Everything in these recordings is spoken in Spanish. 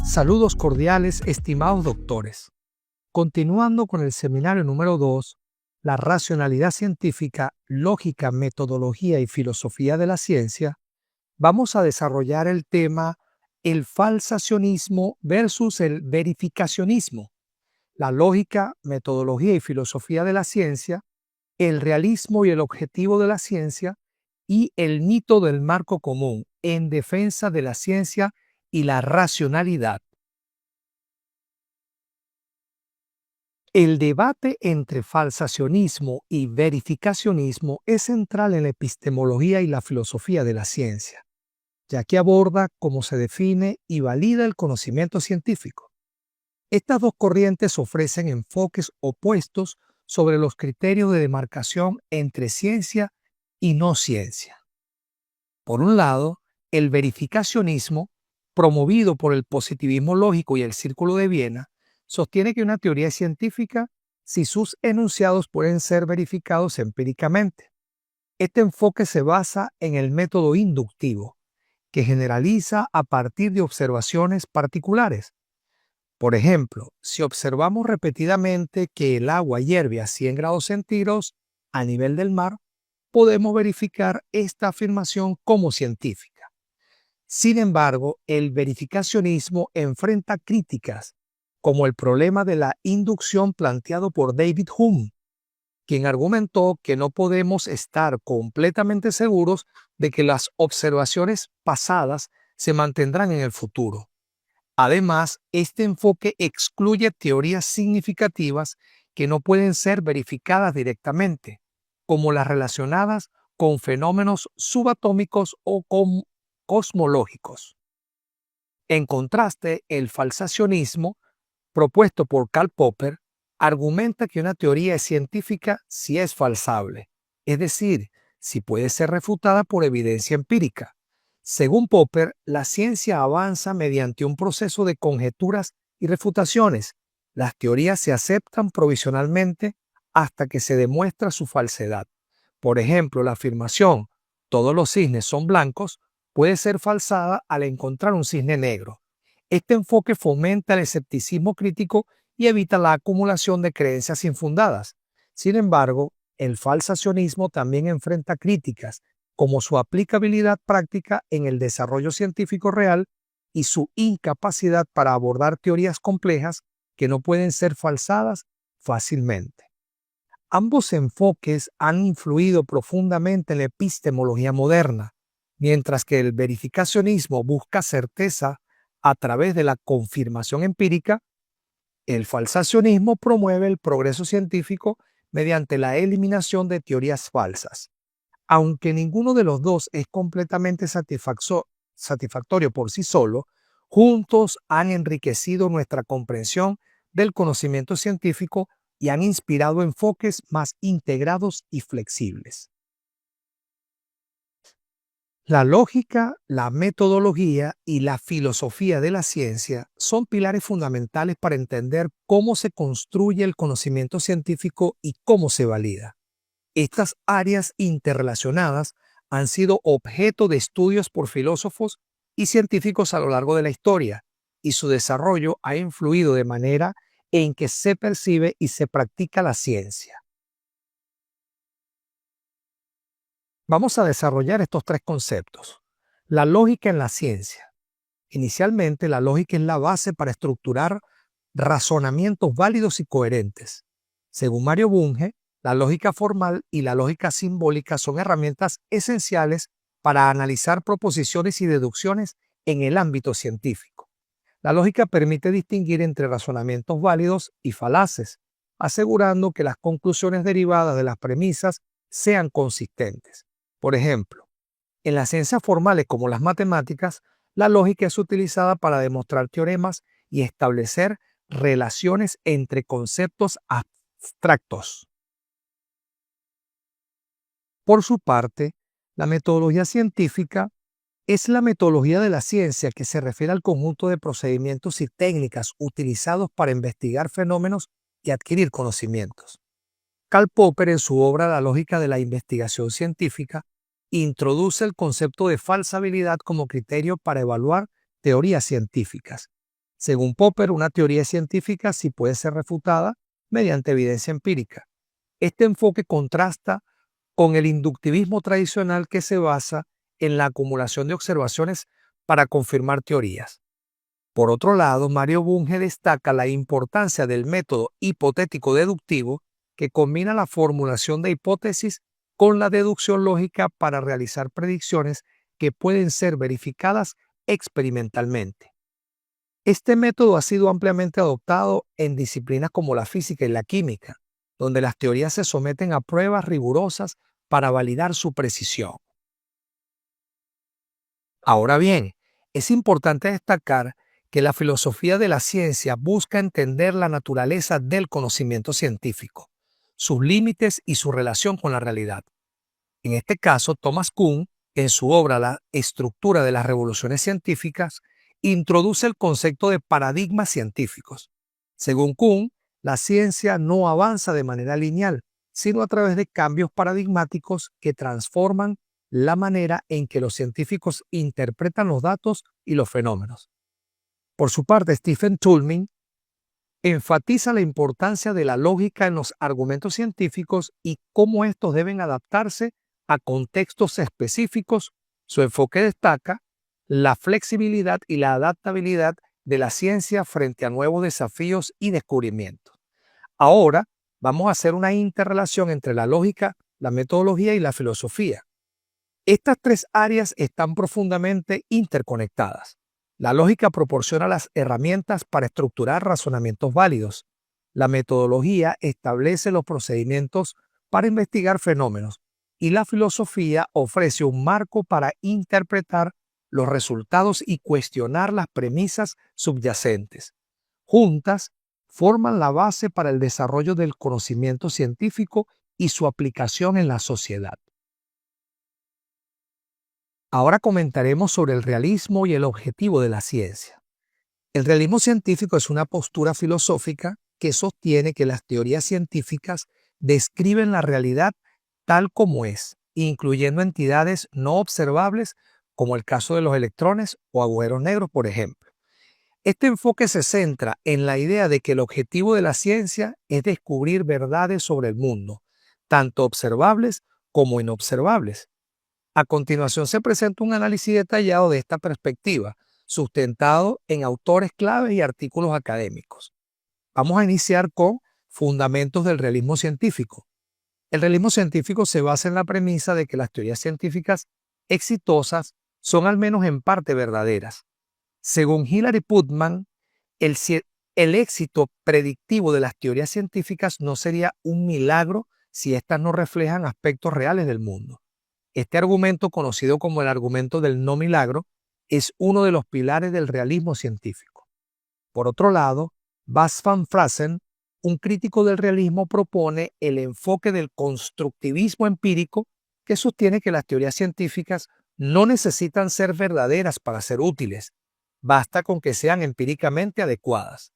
Saludos cordiales, estimados doctores. Continuando con el seminario número 2, la racionalidad científica, lógica, metodología y filosofía de la ciencia, vamos a desarrollar el tema el falsacionismo versus el verificacionismo, la lógica, metodología y filosofía de la ciencia, el realismo y el objetivo de la ciencia y el mito del marco común en defensa de la ciencia y la racionalidad. El debate entre falsacionismo y verificacionismo es central en la epistemología y la filosofía de la ciencia, ya que aborda cómo se define y valida el conocimiento científico. Estas dos corrientes ofrecen enfoques opuestos sobre los criterios de demarcación entre ciencia y no ciencia. Por un lado, el verificacionismo, promovido por el positivismo lógico y el Círculo de Viena, sostiene que una teoría es científica si sus enunciados pueden ser verificados empíricamente. Este enfoque se basa en el método inductivo, que generaliza a partir de observaciones particulares. Por ejemplo, si observamos repetidamente que el agua hierve a 100 grados centígrados a nivel del mar, podemos verificar esta afirmación como científica. Sin embargo, el verificacionismo enfrenta críticas como el problema de la inducción planteado por David Hume, quien argumentó que no podemos estar completamente seguros de que las observaciones pasadas se mantendrán en el futuro. Además, este enfoque excluye teorías significativas que no pueden ser verificadas directamente, como las relacionadas con fenómenos subatómicos o cosmológicos. En contraste, el falsacionismo, propuesto por Karl Popper, argumenta que una teoría es científica si es falsable, es decir, si puede ser refutada por evidencia empírica. Según Popper, la ciencia avanza mediante un proceso de conjeturas y refutaciones. Las teorías se aceptan provisionalmente hasta que se demuestra su falsedad. Por ejemplo, la afirmación «todos los cisnes son blancos» puede ser falsada al encontrar un cisne negro. Este enfoque fomenta el escepticismo crítico y evita la acumulación de creencias infundadas. Sin embargo, el falsacionismo también enfrenta críticas como su aplicabilidad práctica en el desarrollo científico real y su incapacidad para abordar teorías complejas que no pueden ser falsadas fácilmente. Ambos enfoques han influido profundamente en la epistemología moderna, mientras que el verificacionismo busca certeza a través de la confirmación empírica, el falsacionismo promueve el progreso científico mediante la eliminación de teorías falsas. Aunque ninguno de los dos es completamente satisfactorio por sí solo, juntos han enriquecido nuestra comprensión del conocimiento científico y han inspirado enfoques más integrados y flexibles. La lógica, la metodología y la filosofía de la ciencia son pilares fundamentales para entender cómo se construye el conocimiento científico y cómo se valida. Estas áreas interrelacionadas han sido objeto de estudios por filósofos y científicos a lo largo de la historia, y su desarrollo ha influido de manera en que se percibe y se practica la ciencia. Vamos a desarrollar estos tres conceptos. La lógica en la ciencia. Inicialmente, la lógica es la base para estructurar razonamientos válidos y coherentes. Según Mario Bunge, la lógica formal y la lógica simbólica son herramientas esenciales para analizar proposiciones y deducciones en el ámbito científico. La lógica permite distinguir entre razonamientos válidos y falaces, asegurando que las conclusiones derivadas de las premisas sean consistentes. Por ejemplo, en las ciencias formales como las matemáticas, la lógica es utilizada para demostrar teoremas y establecer relaciones entre conceptos abstractos. Por su parte, la metodología científica es la metodología de la ciencia que se refiere al conjunto de procedimientos y técnicas utilizados para investigar fenómenos y adquirir conocimientos. Karl Popper, en su obra La lógica de la investigación científica, introduce el concepto de falsabilidad como criterio para evaluar teorías científicas. Según Popper, una teoría científica sí puede ser refutada mediante evidencia empírica. Este enfoque contrasta con el inductivismo tradicional que se basa en la acumulación de observaciones para confirmar teorías. Por otro lado, Mario Bunge destaca la importancia del método hipotético deductivo que combina la formulación de hipótesis con la deducción lógica para realizar predicciones que pueden ser verificadas experimentalmente. Este método ha sido ampliamente adoptado en disciplinas como la física y la química, donde las teorías se someten a pruebas rigurosas para validar su precisión. Ahora bien, es importante destacar que la filosofía de la ciencia busca entender la naturaleza del conocimiento científico, sus límites y su relación con la realidad. En este caso, Thomas Kuhn, en su obra La estructura de las revoluciones científicas, introduce el concepto de paradigmas científicos. Según Kuhn, la ciencia no avanza de manera lineal, sino a través de cambios paradigmáticos que transforman la manera en que los científicos interpretan los datos y los fenómenos. Por su parte, Stephen Toulmin enfatiza la importancia de la lógica en los argumentos científicos y cómo estos deben adaptarse a contextos específicos. Su enfoque destaca la flexibilidad y la adaptabilidad de la ciencia frente a nuevos desafíos y descubrimientos. Ahora vamos a hacer una interrelación entre la lógica, la metodología y la filosofía. Estas tres áreas están profundamente interconectadas. La lógica proporciona las herramientas para estructurar razonamientos válidos. La metodología establece los procedimientos para investigar fenómenos y la filosofía ofrece un marco para interpretar los resultados y cuestionar las premisas subyacentes. Juntas, forman la base para el desarrollo del conocimiento científico y su aplicación en la sociedad. Ahora comentaremos sobre el realismo y el objetivo de la ciencia. El realismo científico es una postura filosófica que sostiene que las teorías científicas describen la realidad tal como es, incluyendo entidades no observables como el caso de los electrones o agujeros negros, por ejemplo. Este enfoque se centra en la idea de que el objetivo de la ciencia es descubrir verdades sobre el mundo, tanto observables como inobservables. A continuación se presenta un análisis detallado de esta perspectiva, sustentado en autores claves y artículos académicos. Vamos a iniciar con fundamentos del realismo científico. El realismo científico se basa en la premisa de que las teorías científicas exitosas son al menos en parte verdaderas. Según Hilary Putnam, el éxito predictivo de las teorías científicas no sería un milagro si éstas no reflejan aspectos reales del mundo. Este argumento, conocido como el argumento del no milagro, es uno de los pilares del realismo científico. Por otro lado, Bas van Fraassen, un crítico del realismo, propone el enfoque del constructivismo empírico que sostiene que las teorías científicas no necesitan ser verdaderas para ser útiles, basta con que sean empíricamente adecuadas.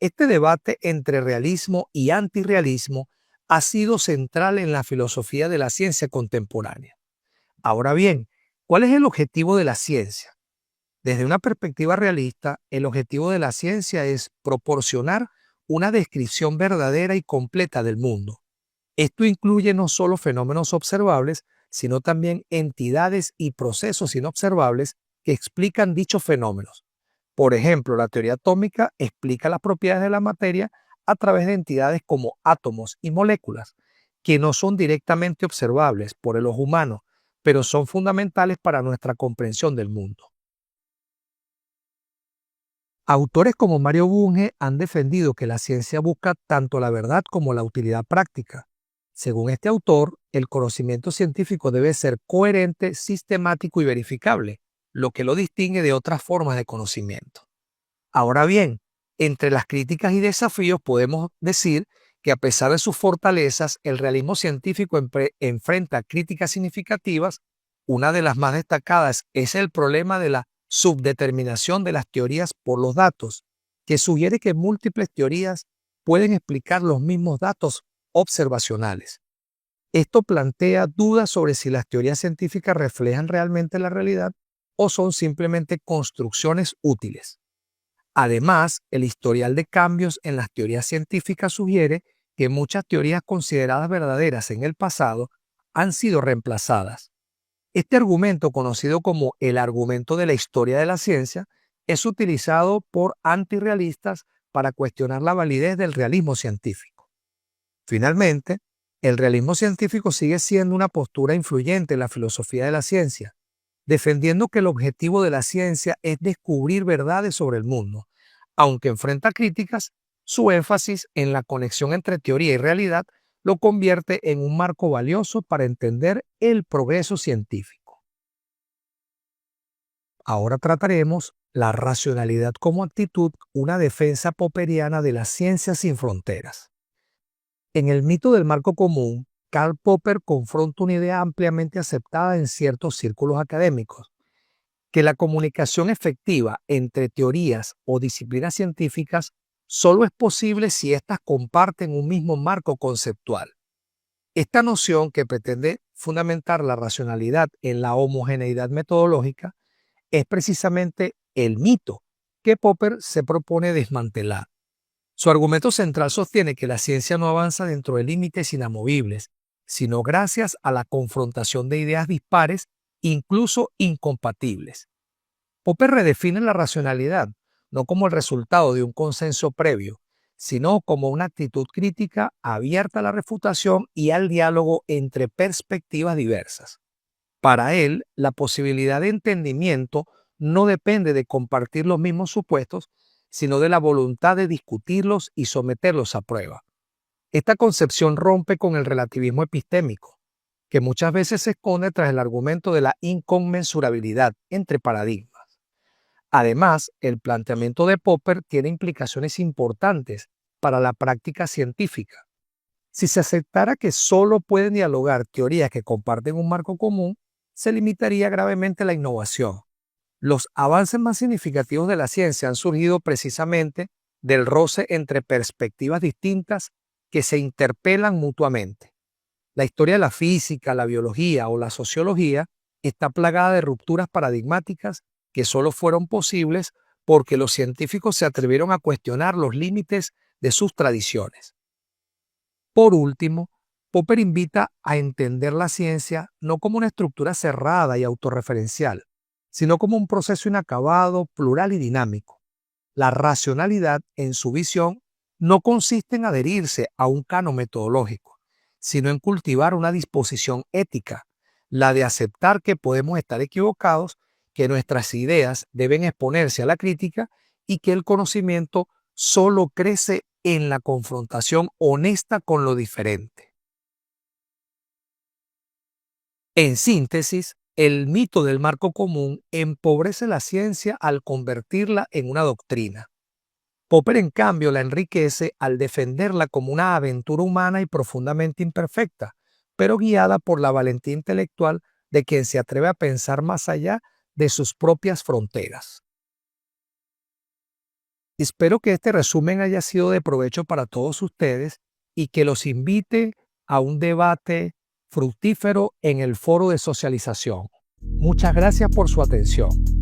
Este debate entre realismo y antirrealismo ha sido central en la filosofía de la ciencia contemporánea. Ahora bien, ¿cuál es el objetivo de la ciencia? Desde una perspectiva realista, el objetivo de la ciencia es proporcionar una descripción verdadera y completa del mundo. Esto incluye no solo fenómenos observables, sino también entidades y procesos inobservables que explican dichos fenómenos. Por ejemplo, la teoría atómica explica las propiedades de la materia a través de entidades como átomos y moléculas, que no son directamente observables por el ojo humano, pero son fundamentales para nuestra comprensión del mundo. Autores como Mario Bunge han defendido que la ciencia busca tanto la verdad como la utilidad práctica. Según este autor, el conocimiento científico debe ser coherente, sistemático y verificable, lo que lo distingue de otras formas de conocimiento. Ahora bien, entre las críticas y desafíos podemos decir que a pesar de sus fortalezas, el realismo científico enfrenta críticas significativas. Una de las más destacadas es el problema de la subdeterminación de las teorías por los datos, que sugiere que múltiples teorías pueden explicar los mismos datos observacionales. Esto plantea dudas sobre si las teorías científicas reflejan realmente la realidad o son simplemente construcciones útiles. Además, el historial de cambios en las teorías científicas sugiere que muchas teorías consideradas verdaderas en el pasado han sido reemplazadas. Este argumento, conocido como el argumento de la historia de la ciencia, es utilizado por antirrealistas para cuestionar la validez del realismo científico. Finalmente, el realismo científico sigue siendo una postura influyente en la filosofía de la ciencia, defendiendo que el objetivo de la ciencia es descubrir verdades sobre el mundo. Aunque enfrenta críticas, su énfasis en la conexión entre teoría y realidad lo convierte en un marco valioso para entender el progreso científico. Ahora trataremos la racionalidad como actitud, una defensa popperiana de la ciencia sin fronteras. En el mito del marco común, Karl Popper confronta una idea ampliamente aceptada en ciertos círculos académicos, que la comunicación efectiva entre teorías o disciplinas científicas solo es posible si éstas comparten un mismo marco conceptual. Esta noción, que pretende fundamentar la racionalidad en la homogeneidad metodológica, es precisamente el mito que Popper se propone desmantelar. Su argumento central sostiene que la ciencia no avanza dentro de límites inamovibles, sino gracias a la confrontación de ideas dispares, incluso incompatibles. Popper redefine la racionalidad no como el resultado de un consenso previo, sino como una actitud crítica abierta a la refutación y al diálogo entre perspectivas diversas. Para él, la posibilidad de entendimiento no depende de compartir los mismos supuestos, sino de la voluntad de discutirlos y someterlos a prueba. Esta concepción rompe con el relativismo epistémico, que muchas veces se esconde tras el argumento de la inconmensurabilidad entre paradigmas. Además, el planteamiento de Popper tiene implicaciones importantes para la práctica científica. Si se aceptara que solo pueden dialogar teorías que comparten un marco común, se limitaría gravemente la innovación. Los avances más significativos de la ciencia han surgido precisamente del roce entre perspectivas distintas que se interpelan mutuamente. La historia de la física, la biología o la sociología está plagada de rupturas paradigmáticas que solo fueron posibles porque los científicos se atrevieron a cuestionar los límites de sus tradiciones. Por último, Popper invita a entender la ciencia no como una estructura cerrada y autorreferencial, sino como un proceso inacabado, plural y dinámico. La racionalidad, en su visión, no consiste en adherirse a un canon metodológico, sino en cultivar una disposición ética, la de aceptar que podemos estar equivocados, que nuestras ideas deben exponerse a la crítica y que el conocimiento solo crece en la confrontación honesta con lo diferente. En síntesis, el mito del marco común empobrece la ciencia al convertirla en una doctrina. Popper, en cambio, la enriquece al defenderla como una aventura humana y profundamente imperfecta, pero guiada por la valentía intelectual de quien se atreve a pensar más allá de sus propias fronteras. Espero que este resumen haya sido de provecho para todos ustedes y que los invite a un debate fructífero en el foro de socialización. Muchas gracias por su atención.